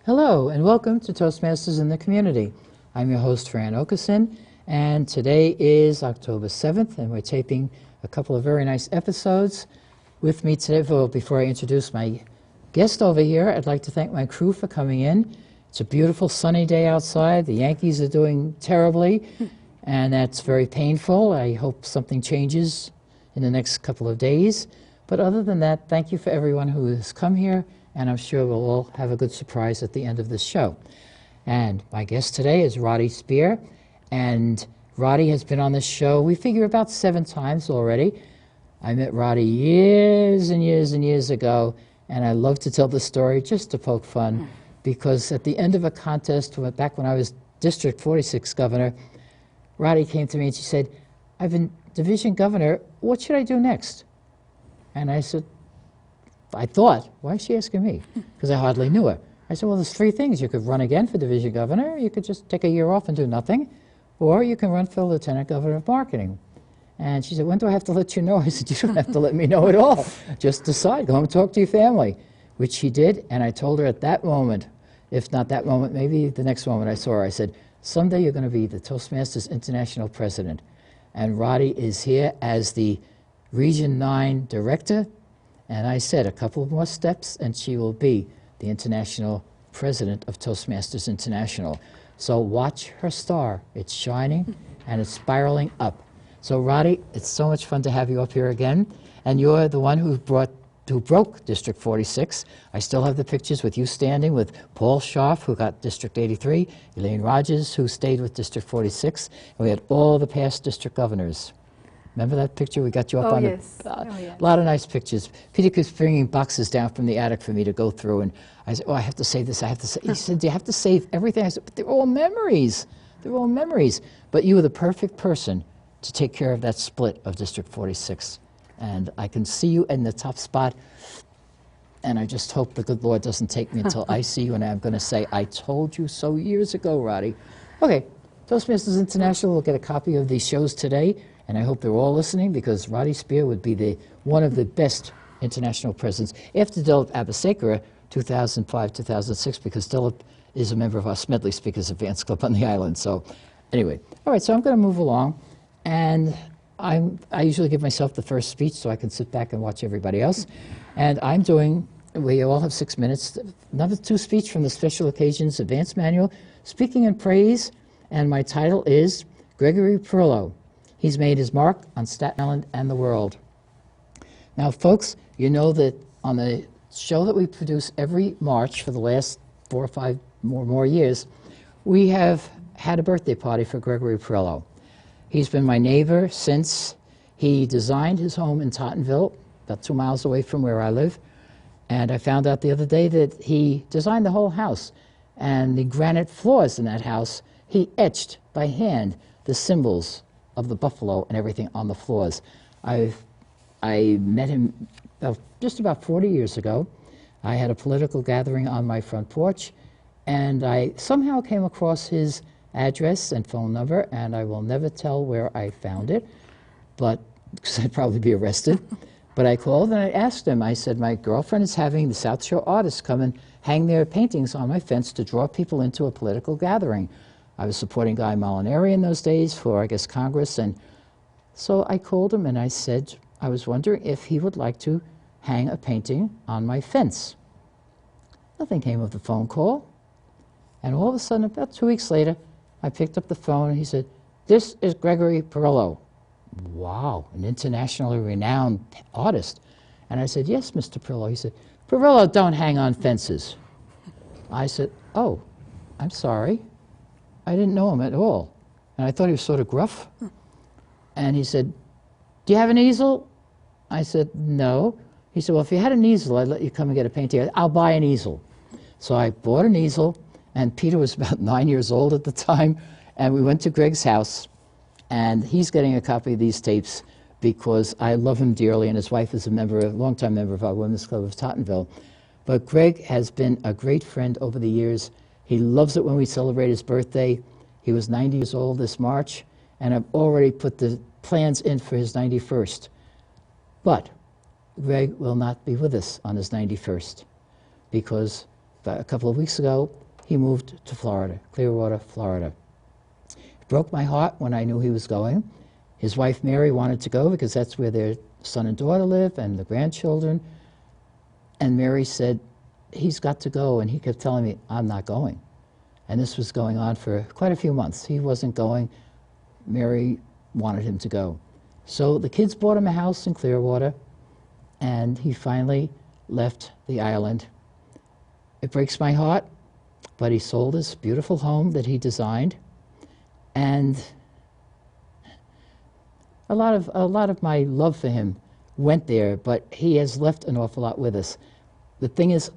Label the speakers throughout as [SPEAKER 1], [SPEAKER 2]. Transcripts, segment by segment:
[SPEAKER 1] Hello and welcome to Toastmasters in the Community. I'm your host, Fran Okeson, and today is October 7th, and we're taping a couple of very nice episodes. With me today, before I introduce my guest over here, I'd like to thank my crew for coming in. It's a beautiful sunny day outside. The Yankees are doing terribly, and that's very painful. I hope something changes in the next couple of days. But other than that, thank you for everyone who has come here, and I'm sure we'll all have a good surprise at the end of this show. And my guest today is Roddy Spear, and Roddy has been on this show, we figure, about 7 times already. I met Roddy years and years and years ago, and I love to tell the story just to poke fun, because at the end of a contest, back when I was District 46 governor, Roddy came to me and she said, "I've been division governor, what should I do next?" And I said, I thought, why is she asking me? Because I hardly knew her. I said, well, there's 3 things. You could run again for division governor, you could just take a year off and do nothing, or you can run for lieutenant governor of marketing. And she said, when do I have to let you know? I said, you don't have to let me know at all. Just decide, go home and talk to your family, which she did. And I told her at that moment, if not that moment, maybe the next moment I saw her, I said, someday you're going to be the Toastmasters International President. And Roddy is here as the Region 9 Director, and I said a couple more steps and she will be the International President of Toastmasters International. So watch her star. It's shining and it's spiraling up. So Roddy, it's so much fun to have you up here again, and you're the one who broke District 46. I still have the pictures with you standing with Paul Scharf, who got District 83, Elaine Rogers, who stayed with District 46, and we had all the past district governors. Remember that picture? We got you up on
[SPEAKER 2] yes.
[SPEAKER 1] a lot of nice pictures. Peter keeps bringing boxes down from the attic for me to go through, and I said, oh, I have to save this, I have to save. He said, do you have to save everything? I said, but they're all memories. They're all memories. But you were the perfect person to take care of that split of District 46. And I can see you in the top spot, and I just hope the good Lord doesn't take me until I see you, and I'm going to say, I told you so years ago, Roddy. Okay, Toastmasters International will get a copy of these shows today, and I hope they're all listening, because Roddy Spear would be one of the best international presidents after Dilip Abisekera, 2005-2006, because Dilip is a member of our Smedley Speakers Advance Club on the island. So anyway, all right, so I'm going to move along, and I usually give myself the first speech so I can sit back and watch everybody else. And we all have 6 minutes, number 2 speech from the Special Occasions Advance Manual, Speaking in Praise, and my title is Gregory Perillo. He's made his mark on Staten Island and the world. Now, folks, you know that on the show that we produce every March for the last 4 or 5 more years, we have had a birthday party for Gregory Perillo. He's been my neighbor since he designed his home in Tottenville, about 2 miles away from where I live. And I found out the other day that he designed the whole house. And the granite floors in that house, he etched by hand the symbols of the buffalo and everything on the floors. I met him just about 40 years ago. I had a political gathering on my front porch, and I somehow came across his address and phone number, and I will never tell where I found it, but because I'd probably be arrested. But I called and I asked him, I said, my girlfriend is having the South Shore artists come and hang their paintings on my fence to draw people into a political gathering. I was supporting Guy Molinari in those days for, I guess, Congress, and so I called him and I said, I was wondering if he would like to hang a painting on my fence. Nothing came of the phone call, and all of a sudden, about 2 weeks later, I picked up the phone and he said, this is Gregory Perillo. Wow, an internationally renowned artist. And I said, yes, Mr. Perillo. He said, Perillo don't hang on fences. I said, oh, I'm sorry. I didn't know him at all. And I thought he was sort of gruff. And he said, do you have an easel? I said, no. He said, well, if you had an easel, I'd let you come and get a painting. I'll buy an easel. So I bought an easel, and Peter was about 9 years old at the time, and we went to Greg's house, and he's getting a copy of these tapes because I love him dearly, and his wife is a longtime member of our Women's Club of Tottenville. But Greg has been a great friend over the years. He loves it when we celebrate his birthday. He was 90 years old this March, and I've already put the plans in for his 91st. But Greg will not be with us on his 91st because But a couple of weeks ago, he moved to Florida, Clearwater, Florida. It broke my heart when I knew he was going. His wife, Mary, wanted to go because that's where their son and daughter live and the grandchildren. And Mary said, he's got to go. And he kept telling me, I'm not going. And this was going on for quite a few months. He wasn't going. Mary wanted him to go. So the kids bought him a house in Clearwater, and he finally left the island. It breaks my heart, but he sold his beautiful home that he designed, and a lot of my love for him went there, but he has left an awful lot with us. The thing is,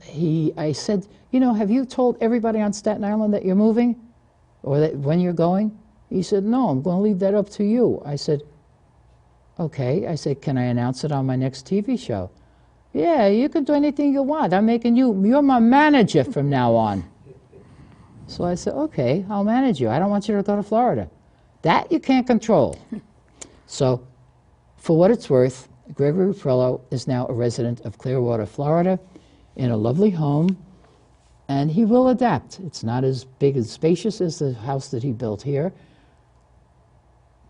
[SPEAKER 1] I said, you know, have you told everybody on Staten Island that you're moving, or that when you're going? He said, no, I'm going to leave that up to you. I said, okay. I said, can I announce it on my next TV show? Yeah, you can do anything you want. I'm making you're my manager from now on. So I said, okay, I'll manage you. I don't want you to go to Florida. That you can't control. So for what it's worth, Gregory Ruffrello is now a resident of Clearwater, Florida, in a lovely home, and he will adapt. It's not as big and spacious as the house that he built here,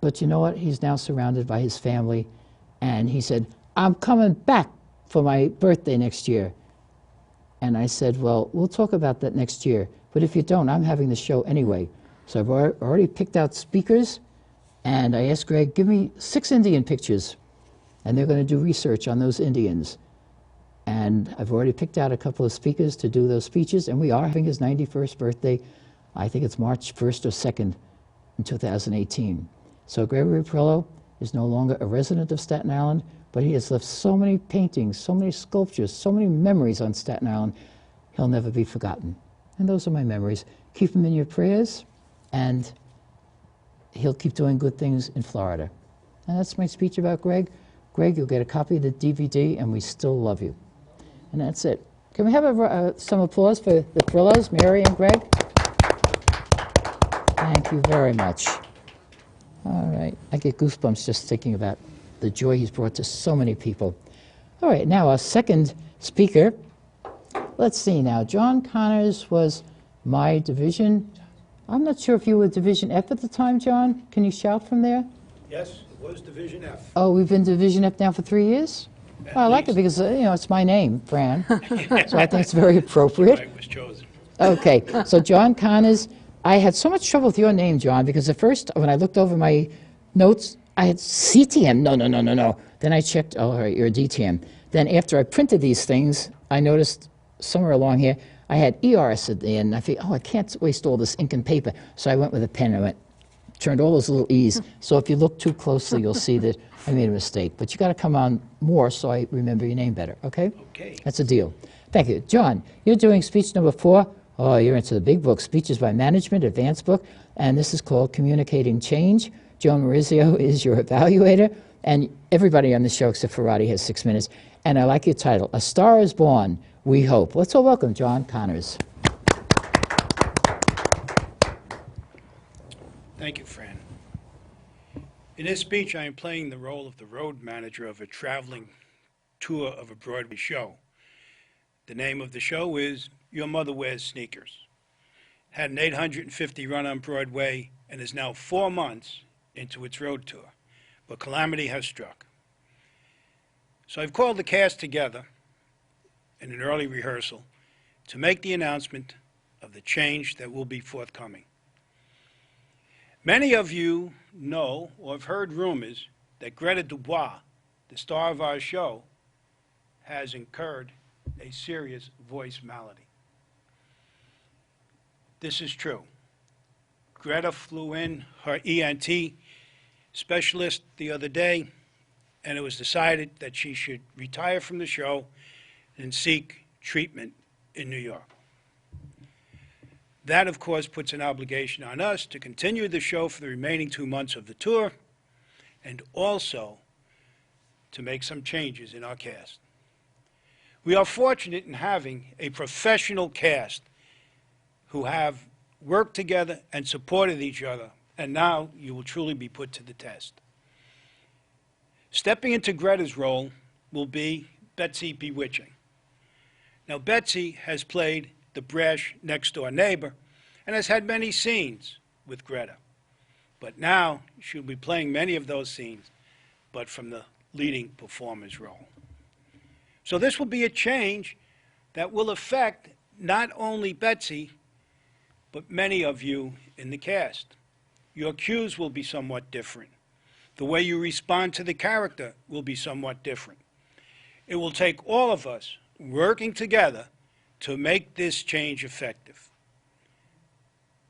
[SPEAKER 1] but you know what? He's now surrounded by his family, and he said, I'm coming back for my birthday next year. And I said, well, we'll talk about that next year, but if you don't, I'm having the show anyway. So I've already picked out speakers, and I asked Greg, give me 6 Indian pictures, and they're going to do research on those Indians. And I've already picked out a couple of speakers to do those speeches, and we are having his 91st birthday. I think it's March 1st or 2nd in 2018. So Gregory Ruffrello is no longer a resident of Staten Island, but he has left so many paintings, so many sculptures, so many memories on Staten Island, he'll never be forgotten. And those are my memories. Keep him in your prayers, and he'll keep doing good things in Florida. And that's my speech about Greg. Greg, you'll get a copy of the DVD, and we still love you. And that's it. Can we have some applause for the Ruffrellos, Mary and Greg? Thank you very much. All right. I get goosebumps just thinking about the joy he's brought to so many people. All right. Now, our second speaker. Let's see now. John Connors was my division. I'm not sure if you were Division F at the time, John. Can you shout from there?
[SPEAKER 2] Yes, it was Division F.
[SPEAKER 1] Oh, we've been Division F now for 3 years? Well, I like it because, you know, it's my name, Fran. So I think it's very appropriate.
[SPEAKER 2] Right, was chosen.
[SPEAKER 1] Okay, so John Connors, I had so much trouble with your name, John, because at first, when I looked over my notes, I had CTM. No. Then I checked, oh, all right, you're a DTM. Then after I printed these things, I noticed somewhere along here, I had ERS at the end. I figured, oh, I can't waste all this ink and paper. So I went with a pen and turned all those little E's. So if you look too closely, you'll see that I made a mistake. But you got to come on more so I remember your name better, okay?
[SPEAKER 2] Okay.
[SPEAKER 1] That's a deal. Thank you. John, you're doing speech number 4. Oh, you're into the big book, Speeches by Management, advanced book, and this is called Communicating Change. Joan Maurizio is your evaluator, and everybody on the show except for Roddy has 6 minutes. And I like your title, A Star is Born, We Hope. Let's all welcome John Connors.
[SPEAKER 2] Thank you, Fran. In this speech, I am playing the role of the road manager of a traveling tour of a Broadway show. The name of the show is Your Mother Wears Sneakers. Had an 850 run on Broadway and is now 4 months into its road tour, but calamity has struck. So I've called the cast together in an early rehearsal to make the announcement of the change that will be forthcoming. Many of you know or have heard rumors that Greta Dubois, the star of our show, has incurred a serious voice malady. This is true. Greta flew in her ENT specialist the other day, and it was decided that she should retire from the show and seek treatment in New York. That, of course, puts an obligation on us to continue the show for the remaining 2 months of the tour and also to make some changes in our cast. We are fortunate in having a professional cast who have worked together and supported each other, and now you will truly be put to the test. Stepping into Greta's role will be Betsy Bewitching. Now, Betsy has played the brash next-door neighbor, and has had many scenes with Greta. But now she'll be playing many of those scenes, but from the leading performer's role. So this will be a change that will affect not only Betsy, but many of you in the cast. Your cues will be somewhat different. The way you respond to the character will be somewhat different. It will take all of us working together to make this change effective.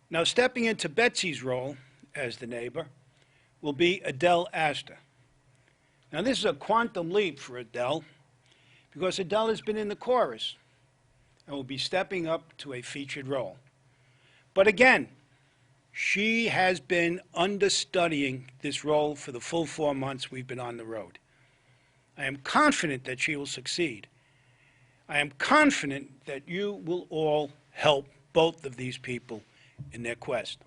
[SPEAKER 2] Now, stepping into Betsy's role as the neighbor will be Adele Astor. Now, this is a quantum leap for Adele, because Adele has been in the chorus and will be stepping up to a featured role. But again, she has been understudying this role for the full 4 months we've been on the road. I am confident that she will succeed. I am confident that you will all help both of these people in their quest.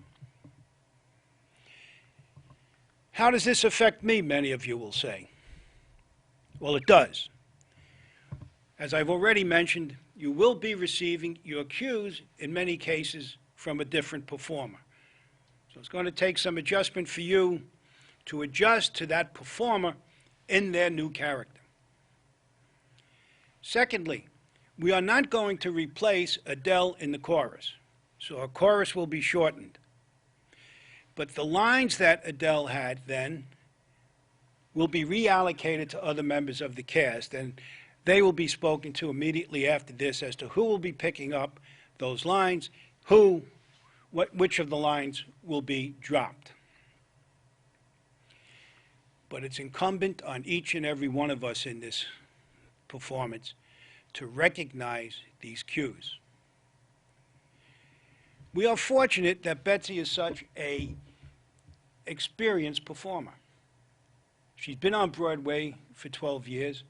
[SPEAKER 2] How does this affect me, many of you will say? Well, it does. As I've already mentioned, you will be receiving your cues, in many cases, from a different performer. So it's going to take some adjustment for you to adjust to that performer in their new character. Secondly, we are not going to replace Adele in the chorus, so our chorus will be shortened. But the lines that Adele had then will be reallocated to other members of the cast, and they will be spoken to immediately after this as to who will be picking up those lines, which of the lines will be dropped. But it's incumbent on each and every one of us in this performance to recognize these cues. We are fortunate that Betsy is such an experienced performer. She's been on Broadway for 12 years,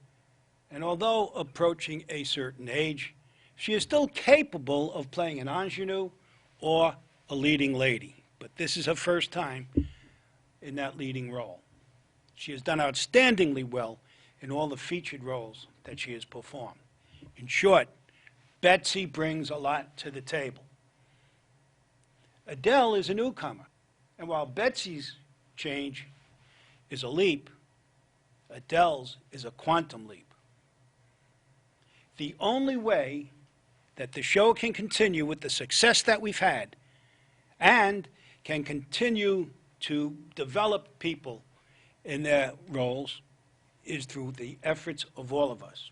[SPEAKER 2] and although approaching a certain age, she is still capable of playing an ingenue or a leading lady. But this is her first time in that leading role. She has done outstandingly well in all the featured roles that she has performed. In short, Betsy brings a lot to the table. Adele is a newcomer, and while Betsy's change is a leap, Adele's is a quantum leap. The only way that the show can continue with the success that we've had and can continue to develop people in their roles is through the efforts of all of us.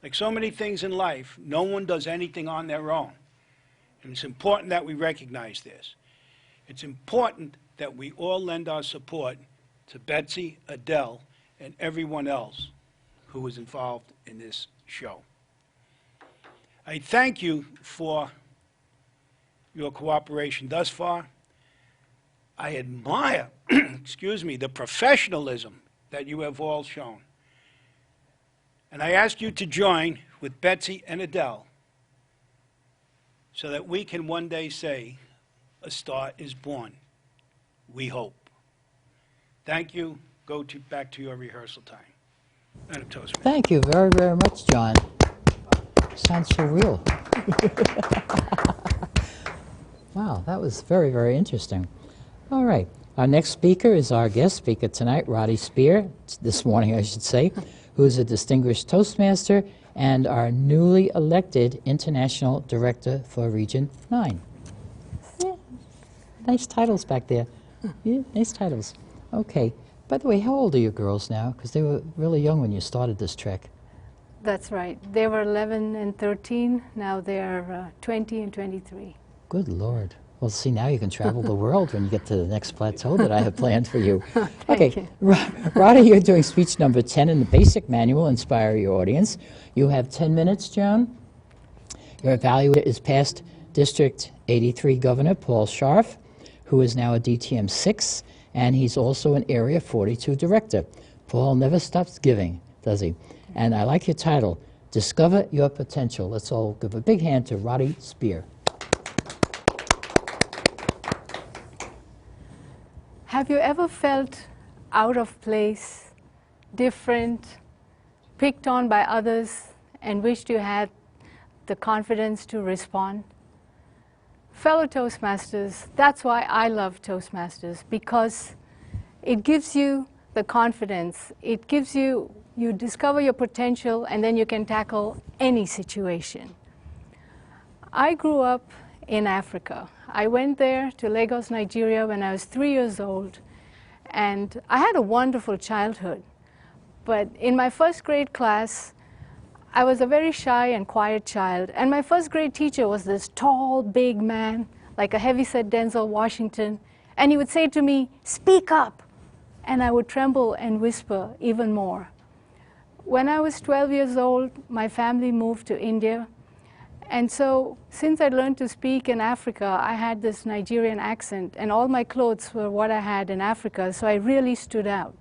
[SPEAKER 2] Like so many things in life, no one does anything on their own. And it's important that we recognize this. It's important that we all lend our support to Betsy, Adele, and everyone else who is involved in this show. I thank you for your cooperation thus far. I admire, the professionalism that you have all shown. And I ask you to join with Betsy and Adele so that we can one day say, a star is born. We hope. Thank you. Go back to your rehearsal time. Madam Toastmaster.
[SPEAKER 1] Thank you very, very much, John. Sounds so real. Wow, that was very, very interesting. All right. Our next speaker is our guest speaker tonight, Roddy Spear, this morning I should say, who is a distinguished Toastmaster and our newly elected International Director for Region 9. Yeah. Nice titles back there. Yeah, nice titles. Okay. By the way, how old are your girls now? Because they were really young when you started this trek.
[SPEAKER 3] That's right. They were 11 and 13. Now they're 20 and 23.
[SPEAKER 1] Good Lord. Well, see, now you can travel the world when you get to the next plateau that I have planned for you. Okay, Roddy, you're doing speech number 10 in the basic manual, Inspire Your Audience. You have 10 minutes, John. Your evaluator is past District 83 Governor Paul Scharf, who is now a DTM 6, and he's also an Area 42 Director. Paul never stops giving, does he? And I like your title, Discover Your Potential. Let's all give a big hand to Roddy Spear.
[SPEAKER 3] Have you ever felt out of place, different, picked on by others, and wished you had the confidence to respond. Fellow Toastmasters, that's why I love Toastmasters, because it gives you the confidence. It gives you, you discover your potential, and then you can tackle any situation. I grew up in Africa. I went there to Lagos, Nigeria when I was 3 years old, and I had a wonderful childhood. But in my first grade class, I was a very shy and quiet child, and my first grade teacher was this tall, big man, like a heavyset Denzel Washington, and he would say to me, "Speak up," and I would tremble and whisper even more. When I was 12 years old, my family moved to India, and so since I learned to speak in Africa, I had this Nigerian accent, and all my clothes were what I had in Africa, so I really stood out.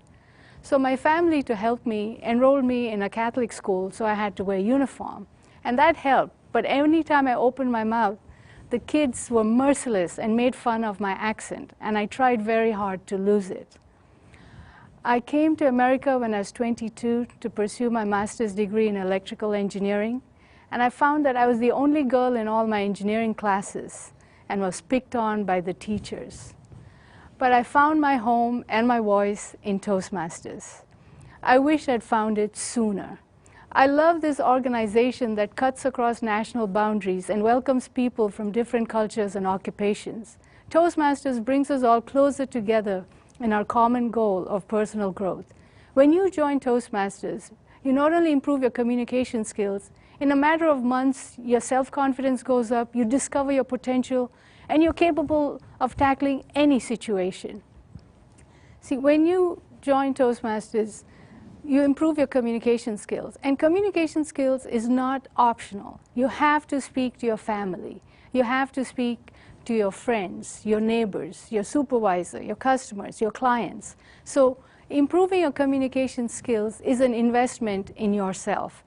[SPEAKER 3] So my family, to help me, enrolled me in a Catholic school, so I had to wear uniform. And that helped, but any time I opened my mouth, the kids were merciless and made fun of my accent, and I tried very hard to lose it. I came to America when I was 22 to pursue my master's degree in electrical engineering, and I found that I was the only girl in all my engineering classes and was picked on by the teachers. But I found my home and my voice in Toastmasters. I wish I'd found it sooner. I love this organization that cuts across national boundaries and welcomes people from different cultures and occupations. Toastmasters brings us all closer together in our common goal of personal growth. When you join Toastmasters, you not only improve your communication skills, in a matter of months, your self-confidence goes up, you discover your potential, and you're capable of tackling any situation. See, when you join Toastmasters, you improve your communication skills. And communication skills is not optional. You have to speak to your family. You have to speak to your friends, your neighbors, your supervisor, your customers, your clients. So improving your communication skills is an investment in yourself.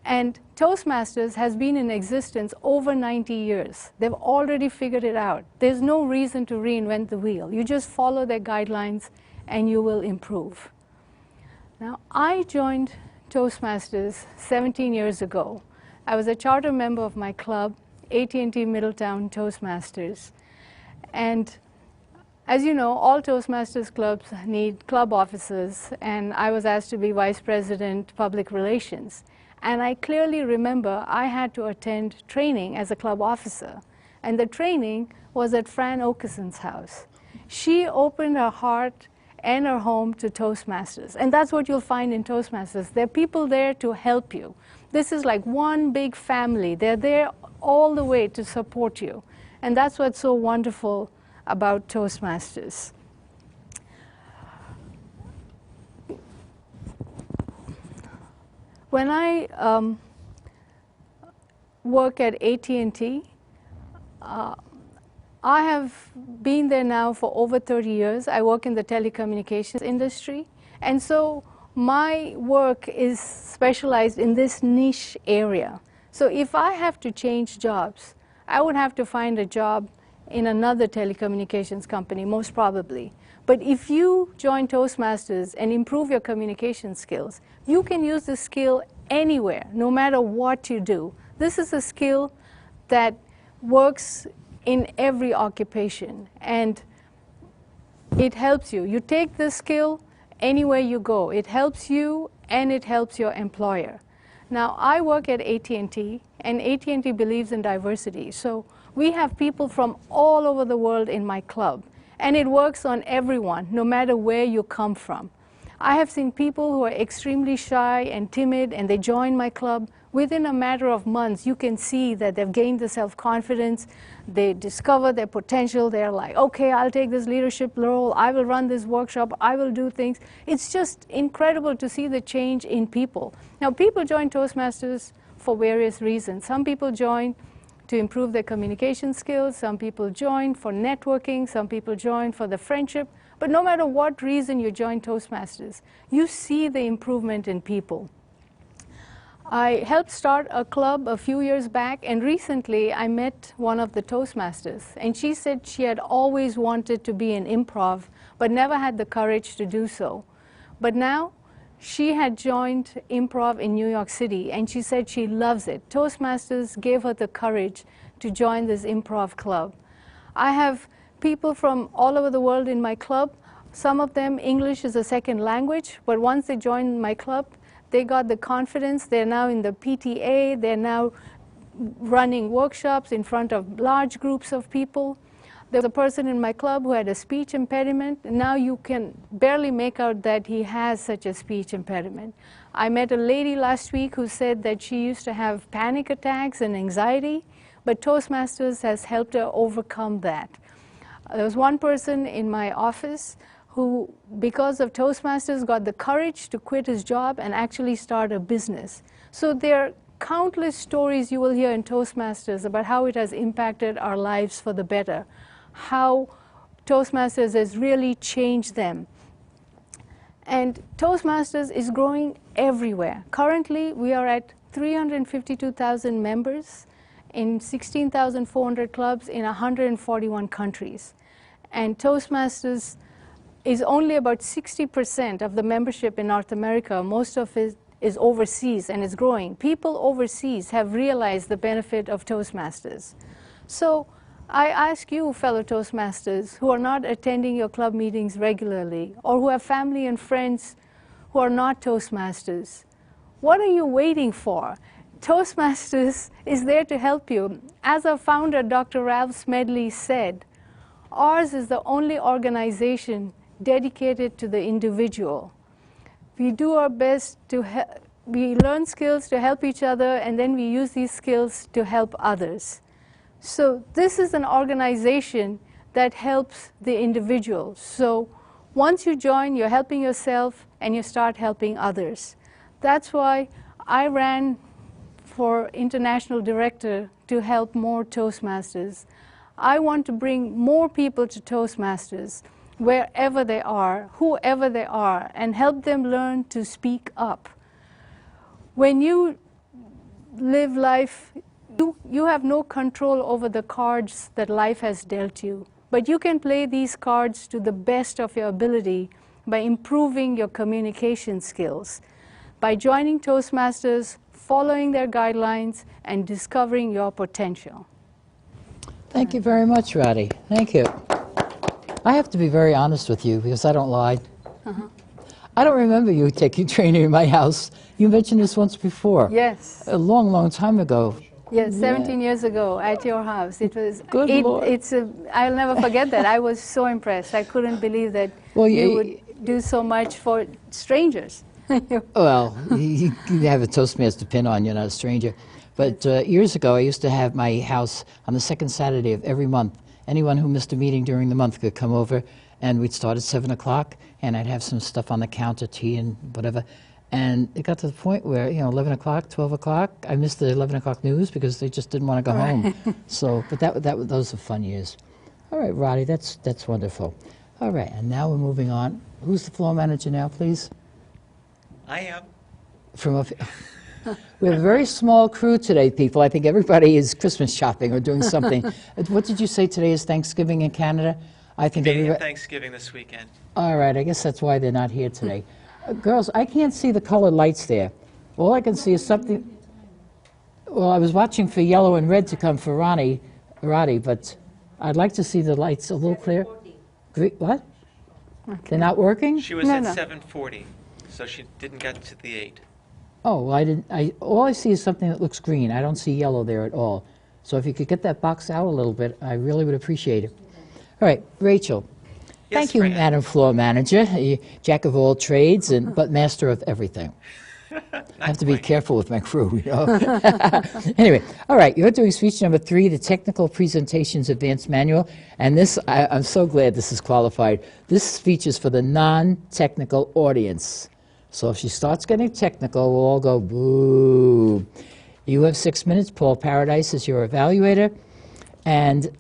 [SPEAKER 3] And Toastmasters has been in existence over 90 years. They've already figured it out. There's no reason to reinvent the wheel. You just follow their guidelines and you will improve. Now, I joined Toastmasters 17 years ago. I was a charter member of my club, AT&T Middletown Toastmasters. And as you know, all Toastmasters clubs need club officers, and I was asked to be Vice President, Public Relations. And I clearly remember I had to attend training as a club officer. And the training was at Fran Okeson's house. She opened her heart and her home to Toastmasters. And that's what you'll find in Toastmasters. There are people there to help you. This is like one big family. They're there all the way to support you. And that's what's so wonderful about Toastmasters. When I work at AT&T, I have been there now for over 30 years. I work in the telecommunications industry. And so my work is specialized in this niche area. So if I have to change jobs, I would have to find a job in another telecommunications company, most probably. But if you join Toastmasters and improve your communication skills, you can use the skill anywhere, no matter what you do. This is a skill that works in every occupation, and it helps you. You take this skill anywhere you go. It helps you, and it helps your employer. Now, I work at AT&T, and AT&T believes in diversity. So we have people from all over the world in my club. And it works on everyone, no matter where you come from. I have seen people who are extremely shy and timid, and they join my club. Within a matter of months, you can see that they've gained the self-confidence. They discover their potential. They're like, okay, I'll take this leadership role. I will run this workshop. I will do things. It's just incredible to see the change in people. Now, people join Toastmasters for various reasons. Some people join to improve their communication skills. Some people join for networking. Some people join for the friendship. But no matter what reason you join Toastmasters, you see the improvement in people. I helped start a club a few years back, and recently I met one of the Toastmasters, and she said she had always wanted to be in improv, but never had the courage to do so. But now She had joined improv in New York City, and she said she loves it. Toastmasters gave her the courage to join this improv club. I have people from all over the world in my club. Some of them, English is a second language, but once they joined my club, they got the confidence. They're now in the PTA. They're now running workshops in front of large groups of people. There was a person in my club who had a speech impediment. Now you can barely make out that he has such a speech impediment. I met a lady last week who said that she used to have panic attacks and anxiety, but Toastmasters has helped her overcome that. There was one person in my office who, because of Toastmasters, got the courage to quit his job and actually start a business. So there are countless stories you will hear in Toastmasters about how it has impacted our lives for the better, how Toastmasters has really changed them. And Toastmasters is growing everywhere. Currently, we are at 352,000 members in 16,400 clubs in 141 countries. And Toastmasters is only about 60% of the membership in North America. Most of it is overseas and is growing. People overseas have realized the benefit of Toastmasters. So I ask you, fellow Toastmasters, who are not attending your club meetings regularly, or who have family and friends who are not Toastmasters, what are you waiting for? Toastmasters is there to help you. As our founder, Dr. Ralph Smedley, said, ours is the only organization dedicated to the individual. We do our best to we learn skills to help each other, and then we use these skills to help others. So this is an organization that helps the individual. So once you join, you're helping yourself, and you start helping others. That's why I ran for international director to help more Toastmasters. I want to bring more people to Toastmasters, wherever they are, whoever they are, and help them learn to speak up. When you live life, you have no control over the cards that life has dealt you, but you can play these cards to the best of your ability by improving your communication skills, by joining Toastmasters, following their guidelines, and discovering your potential.
[SPEAKER 1] Thank you very much, Radhi. Thank you. I have to be very honest with you because I don't lie. I don't remember you taking training in my house. You mentioned this once before.
[SPEAKER 3] Yes.
[SPEAKER 1] A long, long time ago.
[SPEAKER 3] Yes, 17 years ago at your house. It was.
[SPEAKER 1] Good Lord.
[SPEAKER 3] I'll never forget that. I was so impressed. I couldn't believe that you would do so much for strangers.
[SPEAKER 1] Well, you have a Toastmaster pin on, you're not a stranger. But years ago, I used to have my house on the second Saturday of every month. Anyone who missed a meeting during the month could come over, and we'd start at 7 o'clock, and I'd have some stuff on the counter, tea and whatever. And it got to the point where, 11 o'clock, 12 o'clock, I missed the 11 o'clock news because they just didn't want to go home. So, but those were fun years. All right, Roddy, that's wonderful. All right, and now we're moving on. Who's the floor manager now, please?
[SPEAKER 4] I am.
[SPEAKER 1] From up We have a very small crew today, people. I think everybody is Christmas shopping or doing something. What did you say today is Thanksgiving in Canada? I think
[SPEAKER 4] Canadian Thanksgiving this weekend.
[SPEAKER 1] All right, I guess that's why they're not here today. Girls, I can't see the colored lights there. All I can see is something. Well, I was watching for yellow and red to come for Roddy, but I'd like to see the lights a little clear. What? Okay. They're not working?
[SPEAKER 4] She was at 7:40, so she didn't get to the 8.
[SPEAKER 1] Oh, well, I didn't. All I see is something that looks green. I don't see yellow there at all. So if you could get that box out a little bit, I really would appreciate it. All right, Rachel.
[SPEAKER 4] Yes,
[SPEAKER 1] Thank you,
[SPEAKER 4] Fran.
[SPEAKER 1] Madam Floor Manager, jack of all trades, but master of everything. I have to be careful with my crew, Anyway, all right, you're doing speech number 3, the Technical Presentations Advanced Manual. And this, I'm so glad this is qualified. This speech is for the non-technical audience. So if she starts getting technical, we'll all go, boo. You have 6 minutes. Paul Paradise is your evaluator. And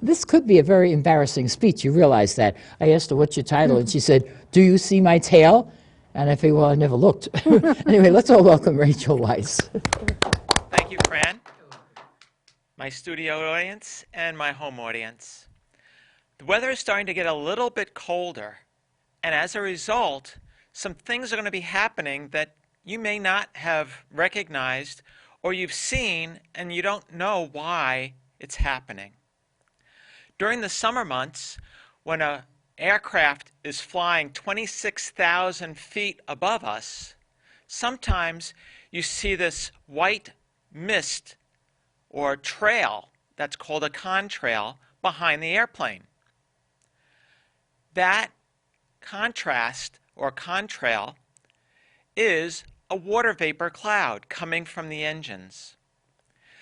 [SPEAKER 1] this could be a very embarrassing speech. You realize that. I asked her, what's your title? And she said, do you see my tail? And I figured, well, I never looked. Anyway, let's all welcome Rachel Weiss.
[SPEAKER 4] Thank you, Fran, my studio audience, and my home audience. The weather is starting to get a little bit colder, and as a result, some things are going to be happening that you may not have recognized or you've seen and you don't know why it's happening. During the summer months, when an aircraft is flying 26,000 feet above us, sometimes you see this white mist or trail that's called a contrail behind the airplane. That contrast or contrail is a water vapor cloud coming from the engines.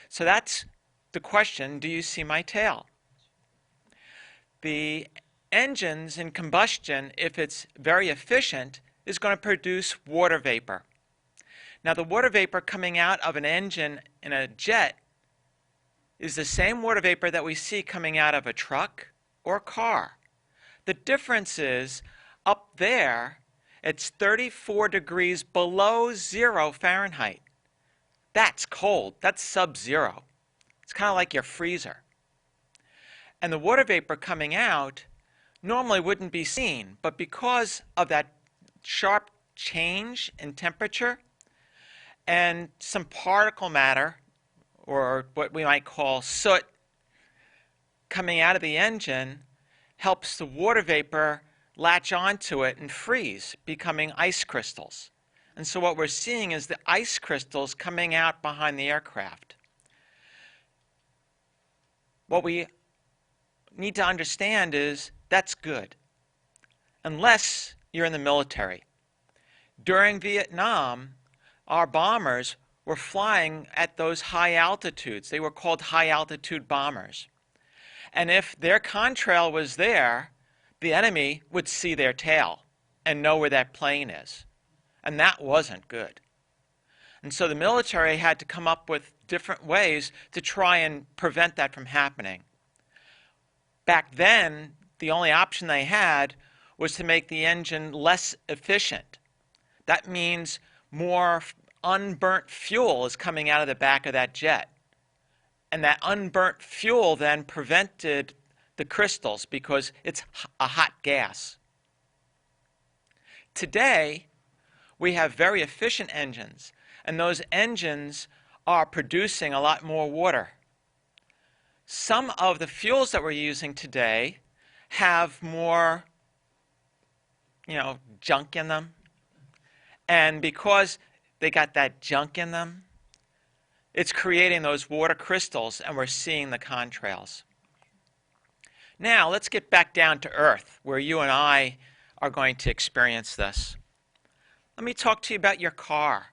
[SPEAKER 4] So that's the question, do you see my tail? The engines in combustion, if it's very efficient, is going to produce water vapor. Now the water vapor coming out of an engine in a jet is the same water vapor that we see coming out of a truck or car. The difference is up there, it's 34 degrees below 0 Fahrenheit. That's cold. That's sub-zero. It's kind of like your freezer. And the water vapor coming out normally wouldn't be seen, but because of that sharp change in temperature and some particle matter, or what we might call soot, coming out of the engine helps the water vapor latch onto it and freeze, becoming ice crystals. And so what we're seeing is the ice crystals coming out behind the aircraft. What we need to understand is that's good, unless you're in the military. During Vietnam, our bombers were flying at those high altitudes. They were called high altitude bombers. And if their contrail was there, the enemy would see their tail and know where that plane is. And that wasn't good. And so the military had to come up with different ways to try and prevent that from happening. Back then, the only option they had was to make the engine less efficient. That means more unburnt fuel is coming out of the back of that jet. And that unburnt fuel then prevented the crystals because it's a hot gas. Today, we have very efficient engines, and those engines are producing a lot more water. Some of the fuels that we're using today have more, junk in them. And because they got that junk in them, it's creating those water crystals, and we're seeing the contrails. Now, let's get back down to Earth, where you and I are going to experience this. Let me talk to you about your car.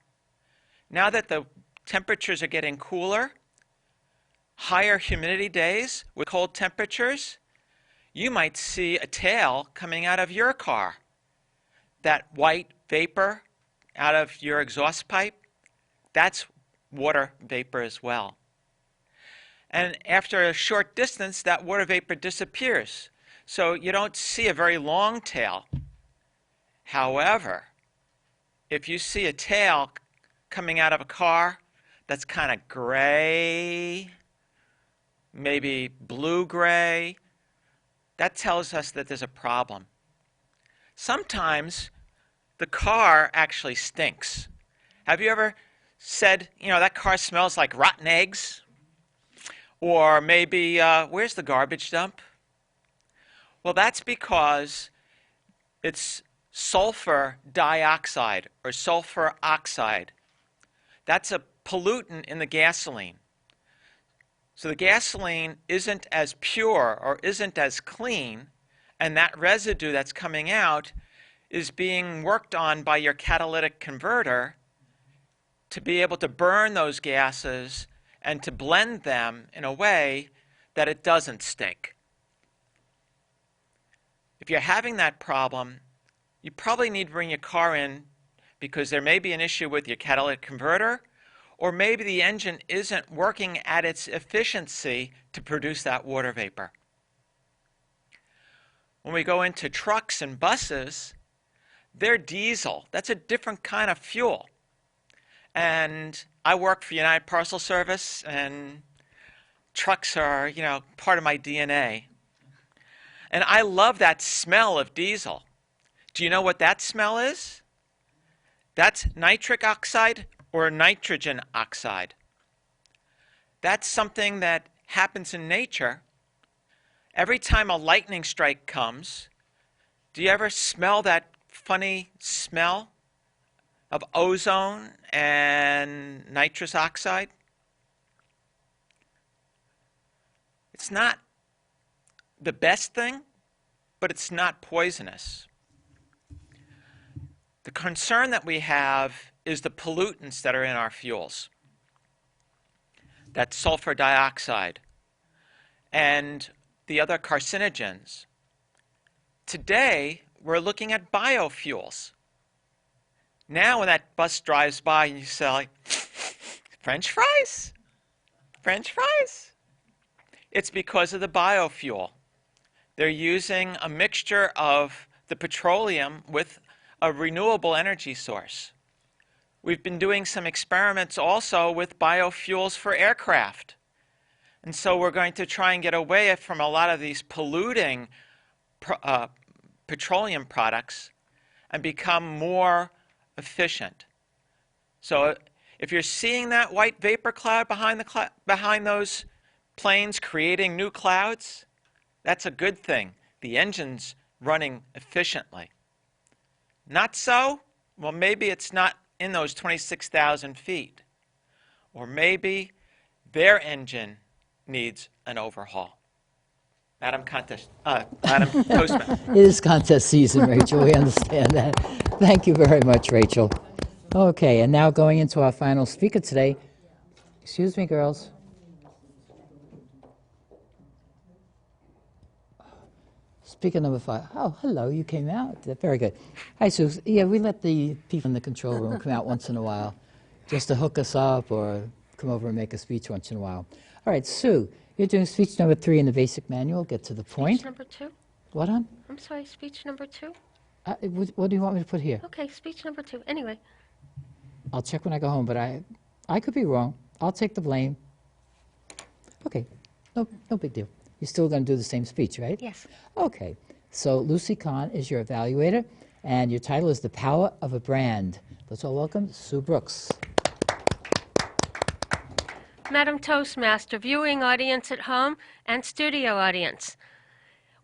[SPEAKER 4] Now that the temperatures are getting cooler, higher humidity days with cold temperatures, you might see a tail coming out of your car. That white vapor out of your exhaust pipe, that's water vapor as well. And after a short distance, that water vapor disappears. So you don't see a very long tail. However, if you see a tail coming out of a car that's kind of gray, maybe blue-gray, that tells us that there's a problem. Sometimes the car actually stinks. Have you ever said, that car smells like rotten eggs? Or maybe, where's the garbage dump? Well, that's because it's sulfur dioxide or sulfur oxide. That's a pollutant in the gasoline. So the gasoline isn't as pure or isn't as clean, and that residue that's coming out is being worked on by your catalytic converter to be able to burn those gases and to blend them in a way that it doesn't stink. If you're having that problem, you probably need to bring your car in because there may be an issue with your catalytic converter, or maybe the engine isn't working at its efficiency to produce that water vapor. When we go into trucks and buses, they're diesel. That's a different kind of fuel. And I work for United Parcel Service, and trucks are, part of my DNA. And I love that smell of diesel. Do you know what that smell is? That's nitric oxide or nitrogen oxide. That's something that happens in nature. Every time a lightning strike comes, do you ever smell that funny smell of ozone and nitrous oxide? It's not the best thing, but it's not poisonous. The concern that we have is the pollutants that are in our fuels. That's sulfur dioxide and the other carcinogens. Today, we're looking at biofuels. Now when that bus drives by and you say, like, French fries? French fries? It's because of the biofuel. They're using a mixture of the petroleum with a renewable energy source. We've been doing some experiments also with biofuels for aircraft. And so we're going to try and get away from a lot of these polluting petroleum products and become more efficient. So if you're seeing that white vapor cloud behind those planes creating new clouds, that's a good thing. The engine's running efficiently. Not so? Well, maybe it's not in those 26,000 feet. Or maybe their engine needs an overhaul. Madam Toastmaster.
[SPEAKER 1] It is contest season, Rachel. We understand that. Thank you very much, Rachel. Okay, and now going into our final speaker today. Excuse me, girls. Speaker number 5. Oh, hello, you came out. Very good. Hi, Sue. Yeah, we let the people in the control room come out once in a while just to hook us up or come over and make a speech once in a while. All right, Sue, you're doing speech number 3 in the basic manual. Get to the point.
[SPEAKER 5] Speech number 2?
[SPEAKER 1] What on?
[SPEAKER 5] I'm sorry, speech number 2?
[SPEAKER 1] What do you want me to put here?
[SPEAKER 5] Okay, speech number 2. Anyway.
[SPEAKER 1] I'll check when I go home, but I could be wrong. I'll take the blame. Okay, no big deal. You're still going to do the same speech, right?
[SPEAKER 5] Yes.
[SPEAKER 1] Okay, so Lucy Kahn is your evaluator, and your title is The Power of a Brand. Let's all welcome Sue Brooks.
[SPEAKER 5] Madam Toastmaster, viewing audience at home, and studio audience.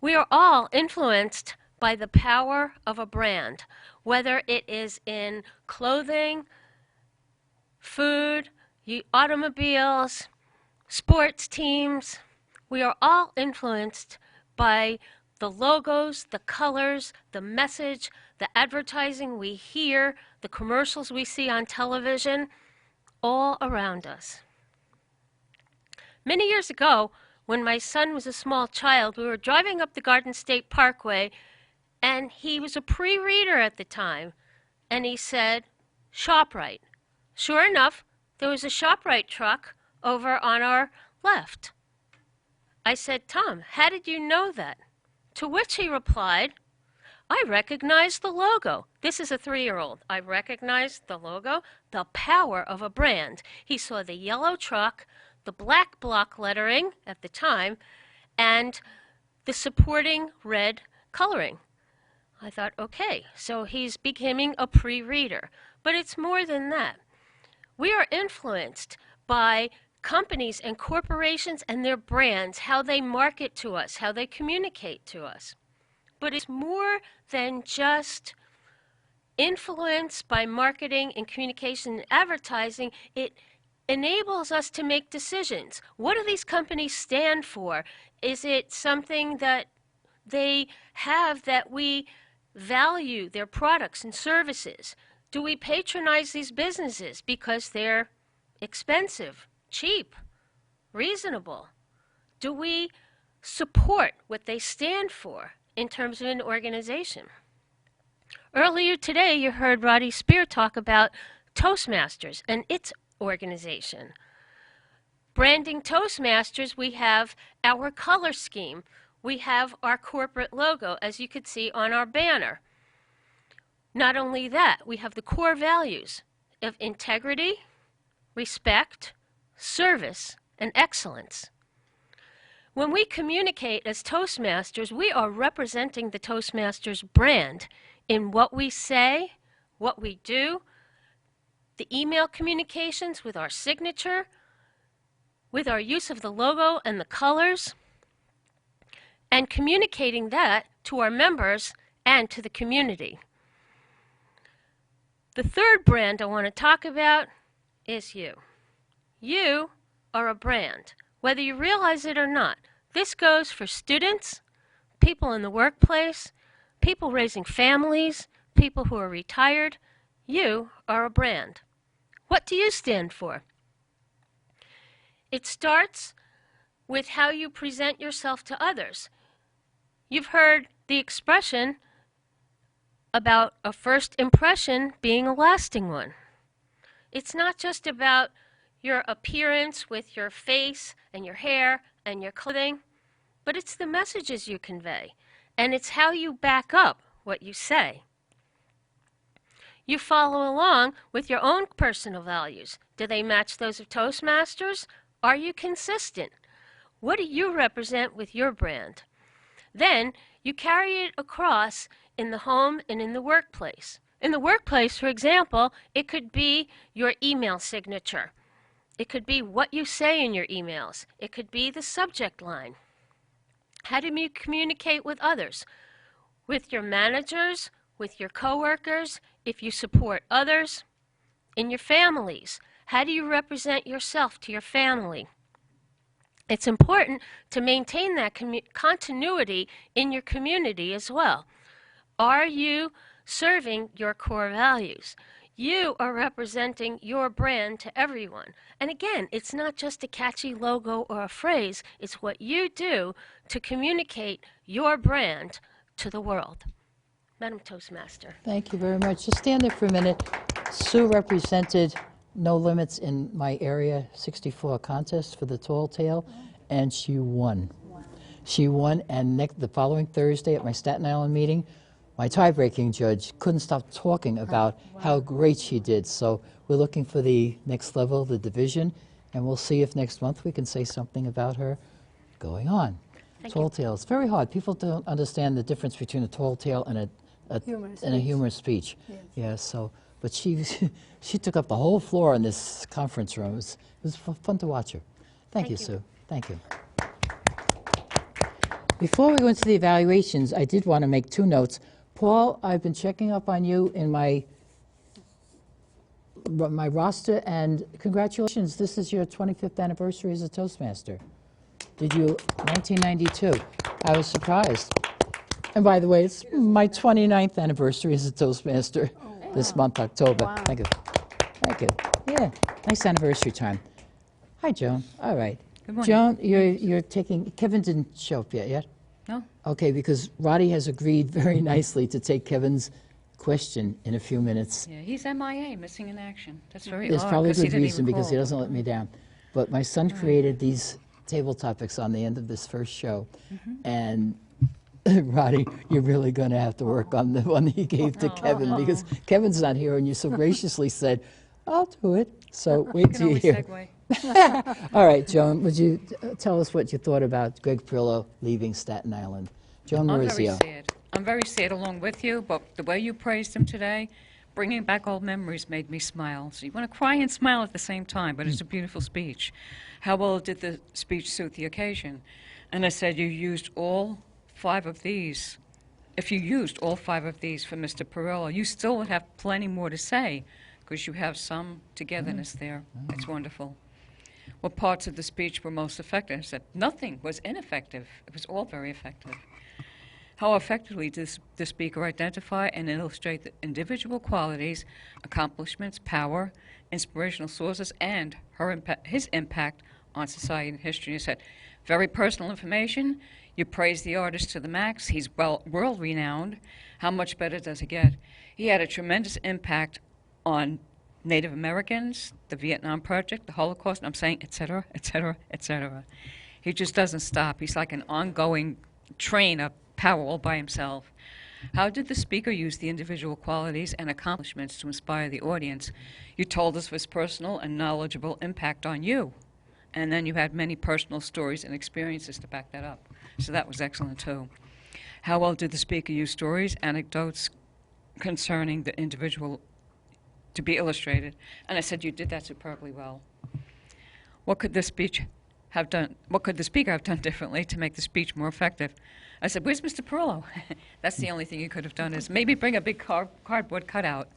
[SPEAKER 5] We are all influenced by the power of a brand, whether it is in clothing, food, automobiles, sports teams. We are all influenced by the logos, the colors, the message, the advertising we hear, the commercials we see on television, all around us. Many years ago, when my son was a small child, we were driving up the Garden State Parkway, and he was a pre-reader at the time, and he said, ShopRite. Sure enough, there was a ShopRite truck over on our left. I said, Tom, how did you know that? To which he replied, I recognize the logo. This is a 3-year-old. I recognize the logo, the power of a brand. He saw the yellow truck, the black block lettering at the time, and the supporting red coloring. I thought, okay, so he's becoming a pre-reader. But it's more than that. We are influenced by companies and corporations and their brands, how they market to us, how they communicate to us. But it's more than just influence by marketing and communication and advertising. It enables us to make decisions. What do these companies stand for? Is it something that they have that we value, their products and services? Do we patronize these businesses because they're expensive, cheap, reasonable? Do we support what they stand for in terms of an organization? Earlier today, you heard Roddy Spear talk about Toastmasters and its organization. Branding Toastmasters, we have our color scheme. We have our corporate logo, as you could see on our banner. Not only that, we have the core values of integrity, respect, service, and excellence. When we communicate as Toastmasters, we are representing the Toastmasters brand in what we say, what we do, the email communications with our signature, with our use of the logo and the colors, and communicating that to our members and to the community. The third brand I want to talk about is you. You are a brand, whether you realize it or not. This goes for students, people in the workplace, people raising families, people who are retired. You are a brand. What do you stand for? It starts with how you present yourself to others. You've heard the expression about a first impression being a lasting one. It's not just about your appearance with your face and your hair and your clothing, but it's the messages you convey, and it's how you back up what you say. You follow along with your own personal values. Do they match those of Toastmasters? Are you consistent? What do you represent with your brand? Then you carry it across in the home and in the workplace. In the workplace, for example, it could be your email signature. It could be what you say in your emails. It could be the subject line. How do you communicate with others? With your managers, with your coworkers, if you support others, in your families. How do you represent yourself to your family? It's important to maintain that continuity in your community as well. Are you serving your core values? You are representing your brand to everyone. And again, it's not just a catchy logo or a phrase. It's what you do to communicate your brand to the world. Madam Toastmaster.
[SPEAKER 1] Thank you very much. Just stand there for a minute. Sue represented No Limits in my area 64 contest for the Tall Tale, and she won. She won, and the following Thursday at my Staten Island meeting, my tie-breaking judge couldn't stop talking about how great she did. So we're looking for the next level, the division, and we'll see if next month we can say something about her going on. Tall tale. It's very hard. People don't understand the difference between a tall tale and a humorous speech.
[SPEAKER 3] Yes.
[SPEAKER 1] Yeah. So, but she took up the whole floor in this conference room. It was fun to watch her. Thank you, Sue. Thank you. Before we go into the evaluations, I did want to make 2 notes. Paul, I've been checking up on you in my roster, and congratulations, this is your 25th anniversary as a Toastmaster. Did you, 1992? I was surprised. And by the way, it's my 29th anniversary as a Toastmaster this month, October.
[SPEAKER 3] Wow.
[SPEAKER 1] Thank you. Thank you. Yeah, nice anniversary time. Hi, Joan. All right.
[SPEAKER 6] Good morning.
[SPEAKER 1] Joan, you're taking, Kevin didn't show up yet?
[SPEAKER 6] No?
[SPEAKER 1] Okay, because Roddy has agreed very nicely to take Kevin's question in a few minutes.
[SPEAKER 6] Yeah, he's MIA, missing in action. That's very
[SPEAKER 1] There's
[SPEAKER 6] odd,
[SPEAKER 1] probably
[SPEAKER 6] 'cause he
[SPEAKER 1] good
[SPEAKER 6] didn't
[SPEAKER 1] reason
[SPEAKER 6] even
[SPEAKER 1] because he
[SPEAKER 6] call.
[SPEAKER 1] doesn't let me down. But my son created these table topics on the end of this first show. And Roddy, you're really going to have to work on the one that you gave to Kevin because Kevin's not here and you so graciously said, I'll do it. So wait
[SPEAKER 6] Can
[SPEAKER 1] till you
[SPEAKER 6] always
[SPEAKER 1] hear.
[SPEAKER 6] segue.
[SPEAKER 1] All right, Joan, would you tell us what you thought about Greg Perillo leaving Staten Island? Joan
[SPEAKER 6] I'm very
[SPEAKER 1] Maurizio.
[SPEAKER 6] sad. I'm very sad along with you, but the way you praised him today, bringing back old memories made me smile. So you want to cry and smile at the same time, but it's a beautiful speech. How well did the speech suit the occasion? And I said, you used all 5 of these. If you used all 5 of these for Mr. Perillo, you still would have plenty more to say because you have some togetherness there. It's wonderful. What parts of the speech were most effective? I said, nothing was ineffective. It was all very effective. How effectively does the speaker identify and illustrate the individual qualities, accomplishments, power, inspirational sources, and his impact on society and history? You said, very personal information. You praise the artist to the max. He's world-renowned. How much better does it get? He had a tremendous impact on Native Americans, the Vietnam Project, the Holocaust, and I'm saying, et cetera, et cetera, et cetera. He just doesn't stop. He's like an ongoing train of power all by himself. How did the speaker use the individual qualities and accomplishments to inspire the audience? You told us of his personal and knowledgeable impact on you. And then you had many personal stories and experiences to back that up. So that was excellent, too. How well did the speaker use stories, anecdotes concerning the individual to be illustrated. And I said, you did that superbly well. What could the speaker have done differently to make the speech more effective? I said, where's Mr. Perillo? That's the only thing you could have done, is maybe bring a big cardboard cutout.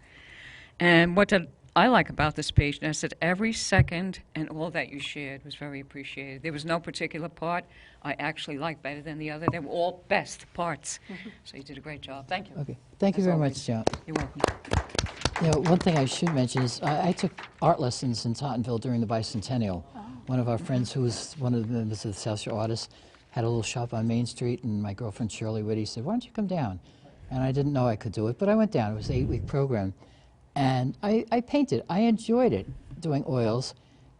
[SPEAKER 6] And what did I like about the speech? And I said, every second and all that you shared was very appreciated. There was no particular part I actually liked better than the other. They were all best parts. So you did a great job. Thank you.
[SPEAKER 1] Okay. Thank you
[SPEAKER 6] As
[SPEAKER 1] very
[SPEAKER 6] always.
[SPEAKER 1] much, John.
[SPEAKER 6] You're welcome.
[SPEAKER 1] You know, one thing I should mention is I took art lessons in Tottenville during the bicentennial. One of our friends, who was one of the members of the South Shore Artists, had a little shop on Main Street, and my girlfriend Shirley Whitty said, why don't you come down? And I didn't know I could do it, but I went down. It was an 8-week program. And I painted. I enjoyed it, doing oils.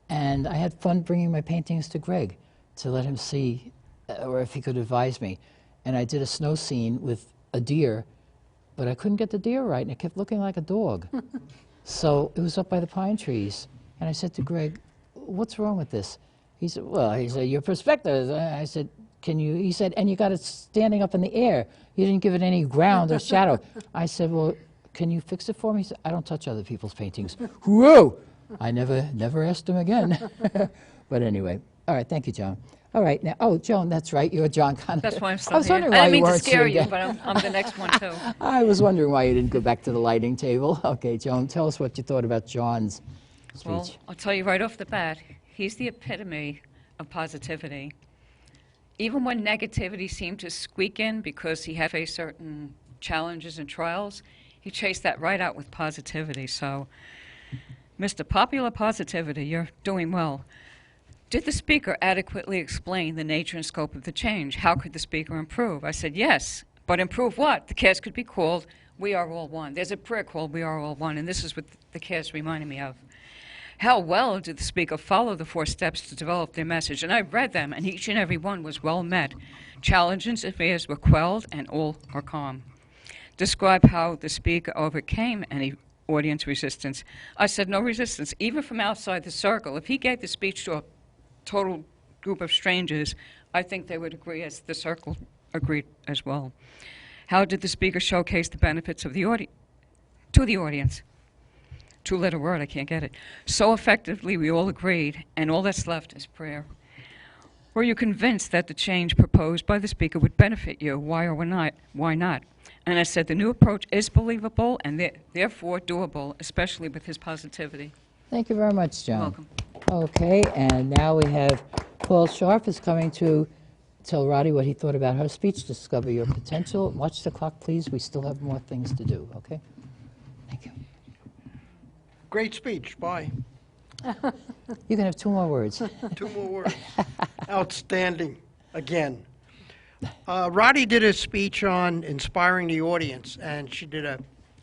[SPEAKER 1] And I had fun bringing my paintings to Greg to let him see, or if he could advise me. And I did a snow scene with a deer, but I couldn't get the deer right, and it kept looking like a dog. So it was up by the pine trees. And I said to Greg, what's wrong with this? He said, well, your perspective. I said, he said, and you got it standing up in the air. You didn't give it any ground or shadow. I said, well, can you fix it for me? He said, I don't touch other people's paintings. Whoa! I never asked him again. But anyway, all right, thank you, John. All right, now, oh, Joan, that's right, you're John Connor.
[SPEAKER 6] That's why I'm still
[SPEAKER 1] I was
[SPEAKER 6] here.
[SPEAKER 1] wondering
[SPEAKER 6] I
[SPEAKER 1] why
[SPEAKER 6] didn't
[SPEAKER 1] you
[SPEAKER 6] mean to
[SPEAKER 1] weren't
[SPEAKER 6] scare you,
[SPEAKER 1] sitting
[SPEAKER 6] but I'm the next one, too.
[SPEAKER 1] I was wondering why you didn't go back to the lighting table. Okay, Joan, tell us what you thought about John's speech.
[SPEAKER 6] Well, I'll tell you right off the bat, he's the epitome of positivity. Even when negativity seemed to squeak in because he had faced certain challenges and trials, he chased that right out with positivity. So, Mr. Popular Positivity, you're doing well. Did the speaker adequately explain the nature and scope of the change? How could the speaker improve? I said, yes, but improve what? The cast could be called We Are All One. There's a prayer called We Are All One, and this is what the cast reminded me of. How well did the speaker follow the 4 steps to develop their message? And I read them, and each and every one was well met. Challenges and fears were quelled, and all are calm. Describe how the speaker overcame any audience resistance. I said no resistance, even from outside the circle. If he gave the speech to a total group of strangers, I think they would agree, as the circle agreed as well. How did the speaker showcase the benefits of the to the audience? 2-letter word, I can't get it. So effectively, we all agreed, and all that's left is prayer. Were you convinced that the change proposed by the speaker would benefit you? Why or not? Why not? And I said the new approach is believable and therefore doable, especially with his positivity.
[SPEAKER 1] Thank you very much, John.
[SPEAKER 6] You're welcome.
[SPEAKER 1] Okay, and now we have Paul Sharp is coming to tell Roddy what he thought about her speech. Discover your potential. Watch the clock, please. We still have more things to do, okay? Thank you.
[SPEAKER 7] Great speech. Bye.
[SPEAKER 1] You can have 2 more words.
[SPEAKER 7] 2 more words. Outstanding. Again. Roddy did a speech on inspiring the audience, and she did a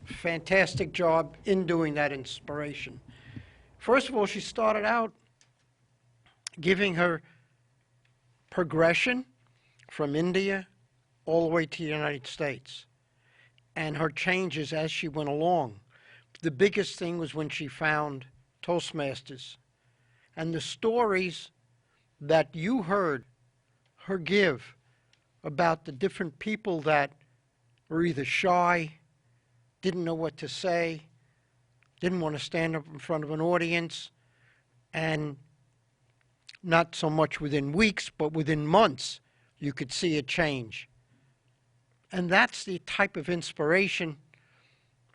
[SPEAKER 7] fantastic job in doing that inspiration. First of all, she started out giving her progression from India all the way to the United States and her changes as she went along. The biggest thing was when she found Toastmasters, and the stories that you heard her give about the different people that were either shy, didn't know what to say, didn't want to stand up in front of an audience, and not so much within weeks, but within months, you could see a change. And that's the type of inspiration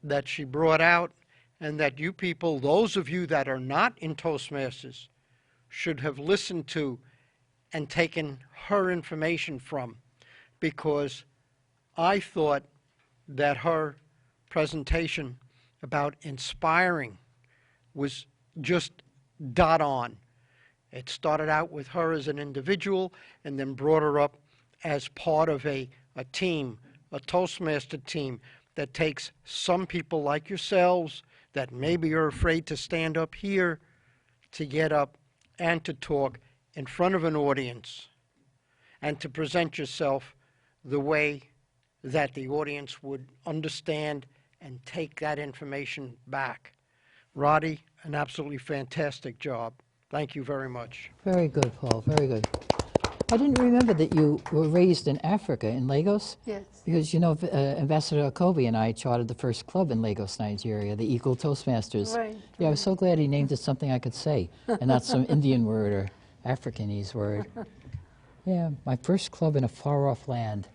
[SPEAKER 7] that she brought out, and that you people, those of you that are not in Toastmasters, should have listened to and taken her information from, because I thought that her presentation about inspiring was just dot on. It started out with her as an individual and then brought her up as part of a team, a Toastmaster team that takes some people like yourselves that maybe are afraid to stand up here, to get up and to talk in front of an audience and to present yourself the way that the audience would understand and take that information back. Roddy, an absolutely fantastic job. Thank you very much.
[SPEAKER 1] Very good, Paul. Very good. I didn't remember that you were raised in Africa, in Lagos.
[SPEAKER 3] Yes.
[SPEAKER 1] Because, you know, Ambassador Okobi and I chartered the first club in Lagos, Nigeria, the Eagle Toastmasters.
[SPEAKER 3] Right.
[SPEAKER 1] Yeah, I was so glad he named it something I could say, and not some Indian word or Africanese word. Yeah, my first club in a far-off land.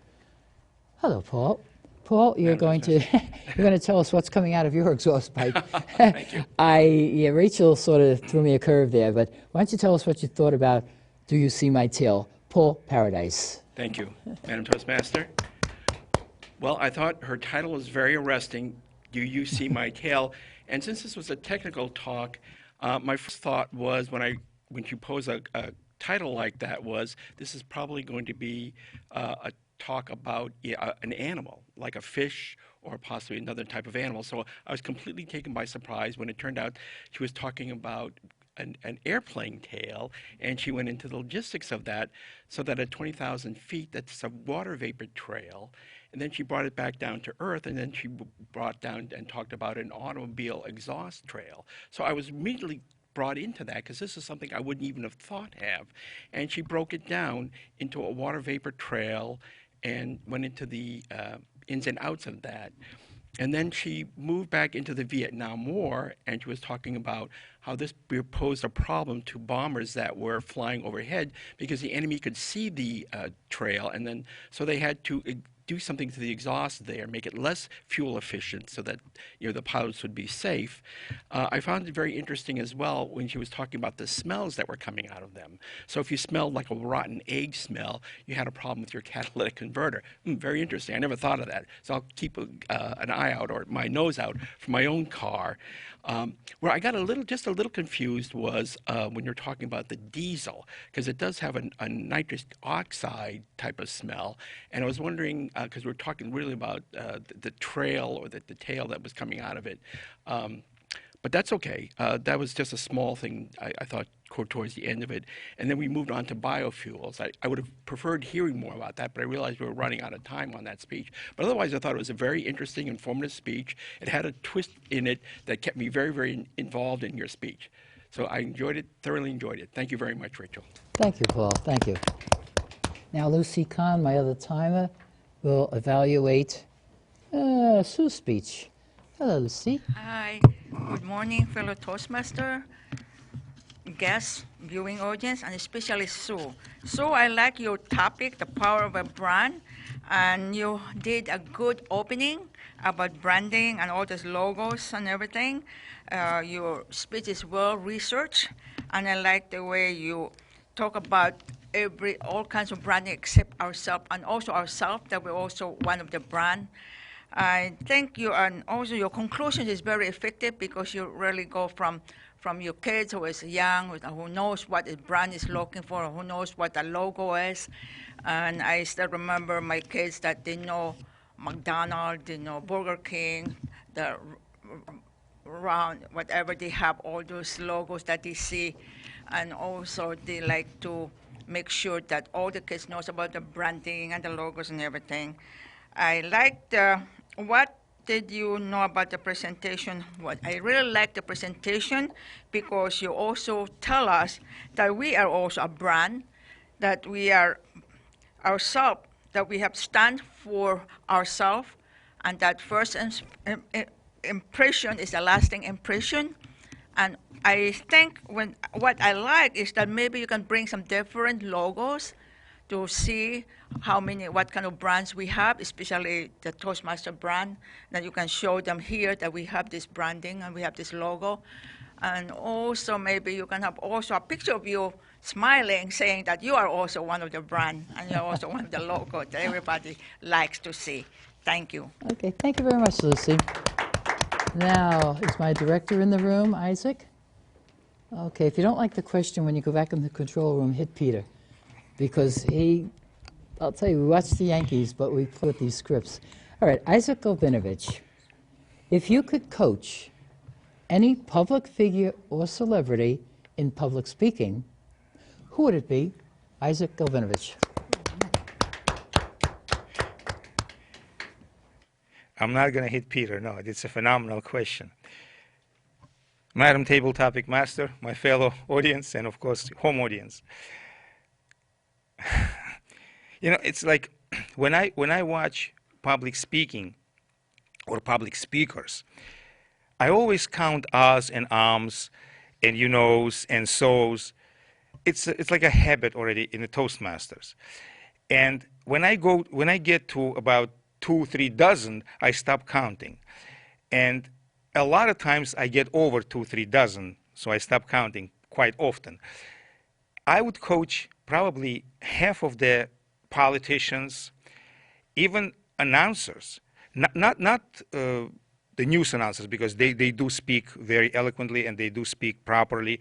[SPEAKER 1] Hello, Paul. Paul, you're going to tell us what's coming out of your exhaust pipe.
[SPEAKER 8] Thank you.
[SPEAKER 1] Yeah, Rachel sort of threw me a curve there, but why don't you tell us what you thought about Do You See My Tail? Paul Paradise.
[SPEAKER 8] Thank you, Madam Toastmaster. Well, I thought her title was very arresting, Do You See My Tail? And since this was a technical talk, my first thought was when you pose a title like that was, this is probably going to be a talk about an animal, like a fish or possibly another type of animal. So I was completely taken by surprise when it turned out she was talking about an airplane tail, and she went into the logistics of that, so that at 20,000 feet, that's a water vapor trail. And then she brought it back down to earth, and then she brought down and talked about an automobile exhaust trail. So I was immediately brought into that, because this is something I wouldn't even have thought of. And she broke it down into a water vapor trail and went into the ins and outs of that. And then she moved back into the Vietnam War, and she was talking about how this posed a problem to bombers that were flying overhead, because the enemy could see the trail, and then so they had to do something to the exhaust there, make it less fuel efficient, so that the pilots would be safe. I found it very interesting as well when she was talking about the smells that were coming out of them. So if you smelled like a rotten egg smell, you had a problem with your catalytic converter. Very interesting. I never thought of that. So I'll keep an eye out, or my nose out, for my own car. Where I got just a little confused was when you're talking about the diesel, because it does have a nitrous oxide type of smell. And I was wondering, because we're talking really about the trail or the tail that was coming out of it. But that's okay. That was just a small thing, I thought, towards the end of it. And then we moved on to biofuels. I would have preferred hearing more about that, but I realized we were running out of time on that speech. But otherwise, I thought it was a very interesting, informative speech. It had a twist in it that kept me very, very involved in your speech. So I enjoyed it, thoroughly enjoyed it. Thank you very much, Rachel.
[SPEAKER 1] Thank you, Paul. Thank you. Now, Lucy Kahn, my other timer, will evaluate Sue's speech. Hello, Lucy.
[SPEAKER 9] Hi, good morning, fellow Toastmaster, guests, viewing audience, and especially Sue. Sue, I like your topic, the power of a brand, and you did a good opening about branding and all those logos and everything. Your speech is well researched, and I like the way you talk about all kinds of branding except ourselves, and also ourselves, that we're also one of the brand. I thank you, and also your conclusion is very effective, because you really go from your kids who is young, who knows what the brand is looking for, who knows what the logo is. And I still remember my kids that they know McDonald's, they know Burger King, the round, whatever they have, all those logos that they see. And also they like to make sure that all the kids knows about the branding and the logos and everything. I liked what did you know about the presentation? What I really like the presentation, because you also tell us that we are also a brand, that we are ourselves, that we have stand for ourselves, and that first impression is the lasting impression. And I think what I like is that maybe you can bring some different logos to see what kind of brands we have, especially the Toastmaster brand, that you can show them here that we have this branding and we have this logo. And also maybe you can have also a picture of you smiling, saying that you are also one of the brand and you're also one of the logos that everybody likes to see. Thank you.
[SPEAKER 1] Okay, thank you very much, Lucy. Now, is my director in the room, Isaac? Okay, if you don't like the question, when you go back in the control room, hit Peter. Because I'll tell you, we watch the Yankees, but we play with these scripts. All right, Isaac Golbinovich, if you could coach any public figure or celebrity in public speaking, who would it be? Isaac Golbinovich.
[SPEAKER 10] I'm not going to hit Peter, no. It's a phenomenal question. Madam Table Topic Master, my fellow audience, and of course, home audience. You know, it's like when I watch public speaking or public speakers, I always count ahs and ums and you knows and so's. It's like a habit already in the Toastmasters. And when I get to about 2, 3 dozen, I stop counting. And a lot of times I get over 2, 3 dozen, so I stop counting quite often. I would coach probably half of the politicians, even announcers, not the news announcers, because they do speak very eloquently and they do speak properly.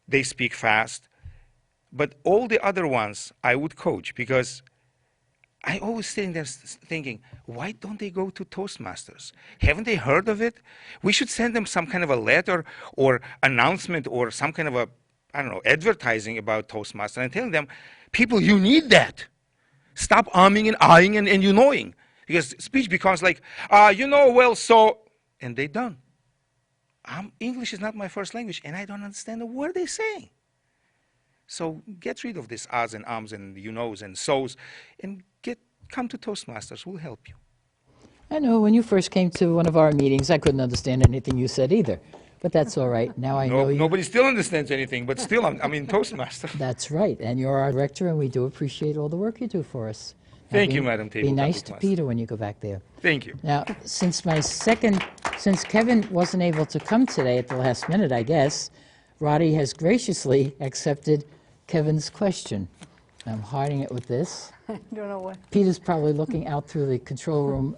[SPEAKER 10] They speak fast. But all the other ones I would coach, because I always sitting there thinking, why don't they go to Toastmasters? Haven't they heard of it? We should send them some kind of a letter or announcement or some kind of a, I don't know, advertising about Toastmasters and telling them, people, you need that. Stop umming and ahhing and you knowing. Because speech becomes like, you know, well, so, and they done. English is not my first language and I don't understand a word they're saying. So get rid of this ahs and ums and you knows and so's and come to Toastmasters. We'll help you.
[SPEAKER 1] I know when you first came to one of our meetings, I couldn't understand anything you said either. But that's all right. Now I know you.
[SPEAKER 10] Nobody still understands anything, but still I'm in Toastmasters.
[SPEAKER 1] That's right. And you're our director, and we do appreciate all the work you do for us. Now,
[SPEAKER 10] Thank you, Madam
[SPEAKER 1] Be
[SPEAKER 10] Tabletop
[SPEAKER 1] nice to
[SPEAKER 10] Master.
[SPEAKER 1] Peter when you go back there.
[SPEAKER 10] Thank you.
[SPEAKER 1] Now, since Kevin wasn't able to come today at the last minute, I guess, Roddy has graciously accepted Kevin's question. I'm hiding it with this.
[SPEAKER 3] I don't know what.
[SPEAKER 1] Peter's probably looking out through the control room.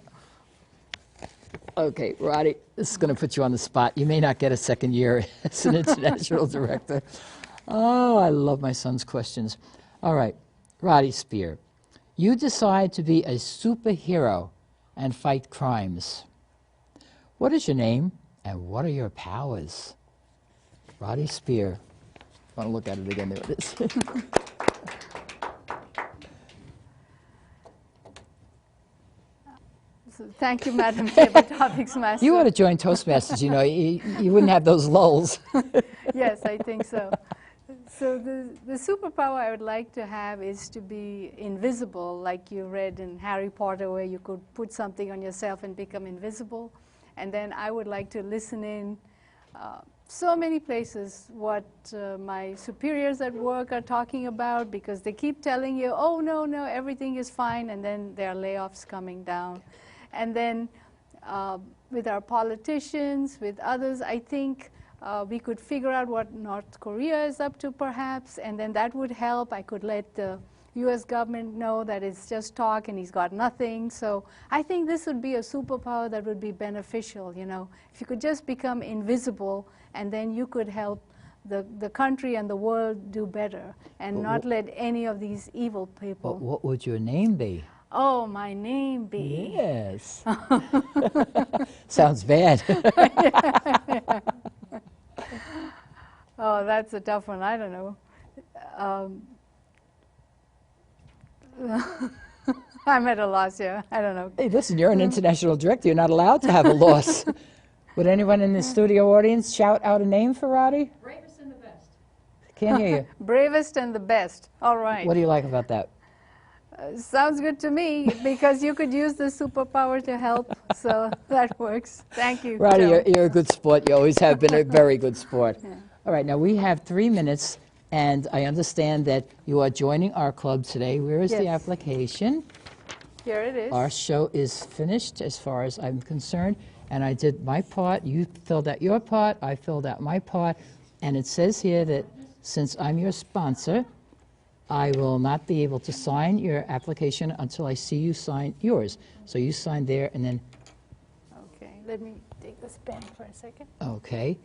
[SPEAKER 1] Okay, Roddy, this is going to put you on the spot. You may not get a second year as an international director. Oh, I love my son's questions. All right, Roddy Spear, you decide to be a superhero and fight crimes. What is your name and what are your powers? Roddy Spear. I want to look at it again. There it is.
[SPEAKER 3] Thank you, Madam Tabletop Master.
[SPEAKER 1] You ought to join Toastmasters, you know, you wouldn't have those lulls.
[SPEAKER 3] Yes, I think so. So the superpower I would like to have is to be invisible, like you read in Harry Potter, where you could put something on yourself and become invisible. And then I would like to listen in so many places what my superiors at work are talking about, because they keep telling you, oh, no, everything is fine, and then there are layoffs coming down. And then with our politicians, with others, I think we could figure out what North Korea is up to, perhaps, and then that would help. I could let the U.S. government know that it's just talk and he's got nothing. So I think this would be a superpower that would be beneficial, you know. If you could just become invisible, and then you could help the country and the world do better and not let any of these evil people.
[SPEAKER 1] What would your name be?
[SPEAKER 3] Oh, my name be?
[SPEAKER 1] Yes. Sounds bad.
[SPEAKER 3] Oh, that's a tough one. I don't know. I'm at a loss here. I don't know.
[SPEAKER 1] Hey, listen, you're an international director. You're not allowed to have a loss. Would anyone in the studio audience shout out a name for Roddy?
[SPEAKER 6] Bravest and the best.
[SPEAKER 1] Can't hear you.
[SPEAKER 3] Bravest and the best. All right.
[SPEAKER 1] What do you like about that?
[SPEAKER 3] Sounds good to me, because you could use the superpower to help, so that works. Thank you,
[SPEAKER 1] Roddy,
[SPEAKER 3] Joe.
[SPEAKER 1] you're a good sport. You always have been a very good sport. Yeah. All right, now we have 3 minutes, and I understand that you are joining our club today. Where is the application?
[SPEAKER 3] Here it is.
[SPEAKER 1] Our show is finished as far as I'm concerned, and I did my part. You filled out your part. I filled out my part, and it says here that since I'm your sponsor, I will not be able to sign your application until I see you sign yours. So you sign there, and then...
[SPEAKER 3] Okay, let me take this pen for a second.
[SPEAKER 1] Okay.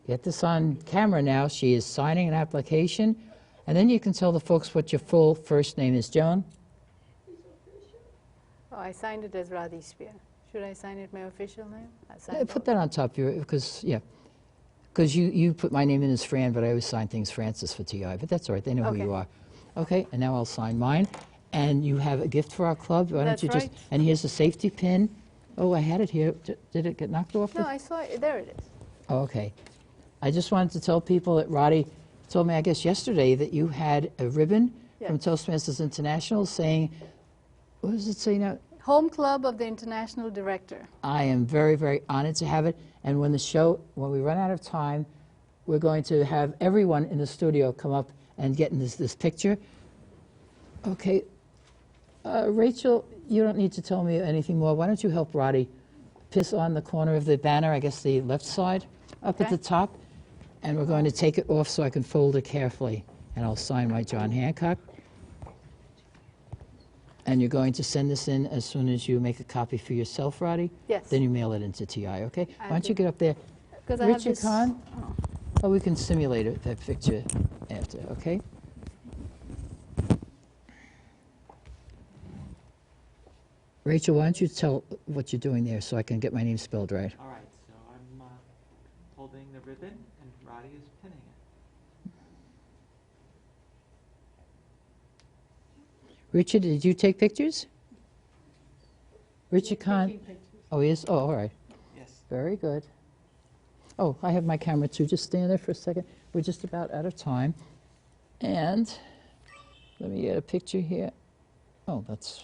[SPEAKER 1] Get this on camera now. She is signing an application. And then you can tell the folks what your full first name is. Joan?
[SPEAKER 3] Oh, I signed it as Roddy Spear. Should I sign it my official name?
[SPEAKER 1] Put that on top, because you put my name in as Fran, but I always sign things Francis for TI, but that's all right. They know who you are. Okay, and now I'll sign mine. And you have a gift for our club. Why don't you just... And here's a safety pin. Oh, I had it here. Did it get knocked off?
[SPEAKER 3] No, I saw it. There it is.
[SPEAKER 1] Oh, okay. I just wanted to tell people that Roddy told me, I guess yesterday, that you had a ribbon from
[SPEAKER 3] Yes.
[SPEAKER 1] Toastmasters International saying, what does it say now?
[SPEAKER 3] Home Club of the International Director.
[SPEAKER 1] I am very, very honored to have it. And when we run out of time, we're going to have everyone in the studio come up and get in this picture. Okay. Rachel, you don't need to tell me anything more. Why don't you help Roddy piss on the corner of the banner, I guess the left side, up at
[SPEAKER 3] Okay.
[SPEAKER 1] the top. And we're going to take it off so I can fold it carefully. And I'll sign my John Hancock. And you're going to send this in as soon as you make a copy for yourself, Roddy?
[SPEAKER 3] Yes.
[SPEAKER 1] Then you mail it into TI, okay? Why don't
[SPEAKER 3] do.
[SPEAKER 1] you get up there?
[SPEAKER 3] 'Cause I have
[SPEAKER 1] Richard
[SPEAKER 3] this-
[SPEAKER 1] Kahn?
[SPEAKER 3] oh.
[SPEAKER 1] Oh, we can simulate it, that picture after, okay? Rachel, why don't you tell what you're doing there so I can get my name spelled right?
[SPEAKER 4] All right, so I'm holding the ribbon, and Roddy is pinning it.
[SPEAKER 1] Richard, did you take pictures? Richard Kahn? Oh, he is? Oh, all right.
[SPEAKER 4] Yes.
[SPEAKER 1] Very good. Oh, I have my camera too. Just stand there for a second. We're just about out of time. And let me get a picture here. Oh, that's...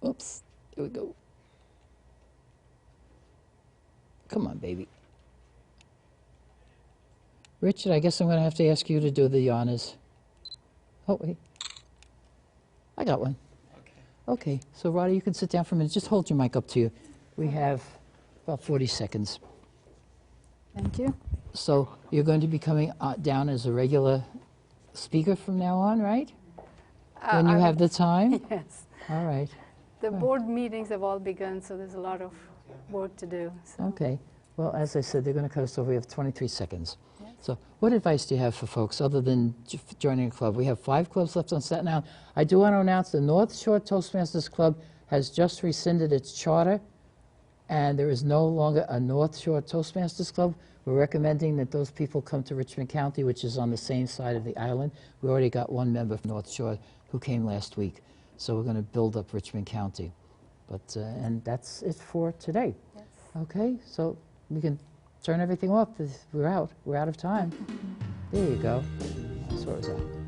[SPEAKER 1] Oops. Here we go. Come on, baby. Richard, I guess I'm going to have to ask you to do the honors. Oh, wait. I got one.
[SPEAKER 4] Okay.
[SPEAKER 1] Okay, so Roddy, you can sit down for a minute. Just hold your mic up to you. We have about 40 seconds.
[SPEAKER 3] Thank you.
[SPEAKER 1] So you're going to be coming down as a regular speaker from now on, right? When you
[SPEAKER 3] I
[SPEAKER 1] have the time?
[SPEAKER 3] Yes.
[SPEAKER 1] All right.
[SPEAKER 3] The board meetings have all begun, so there's a lot of work to do. So.
[SPEAKER 1] Okay. Well, as I said, they're going to cut us off. We have 23 seconds. So what advice do you have for folks other than joining a club? We have 5 clubs left on Staten Island. I do want to announce the North Shore Toastmasters Club has just rescinded its charter, and there is no longer a North Shore Toastmasters Club. We're recommending that those people come to Richmond County, which is on the same side of the island. We already got one member from North Shore who came last week. So we're going to build up Richmond County. But, and that's it for today.
[SPEAKER 3] Yes.
[SPEAKER 1] Okay, so we can turn everything off. We're out. We're out of time. There you go. That's what it was out.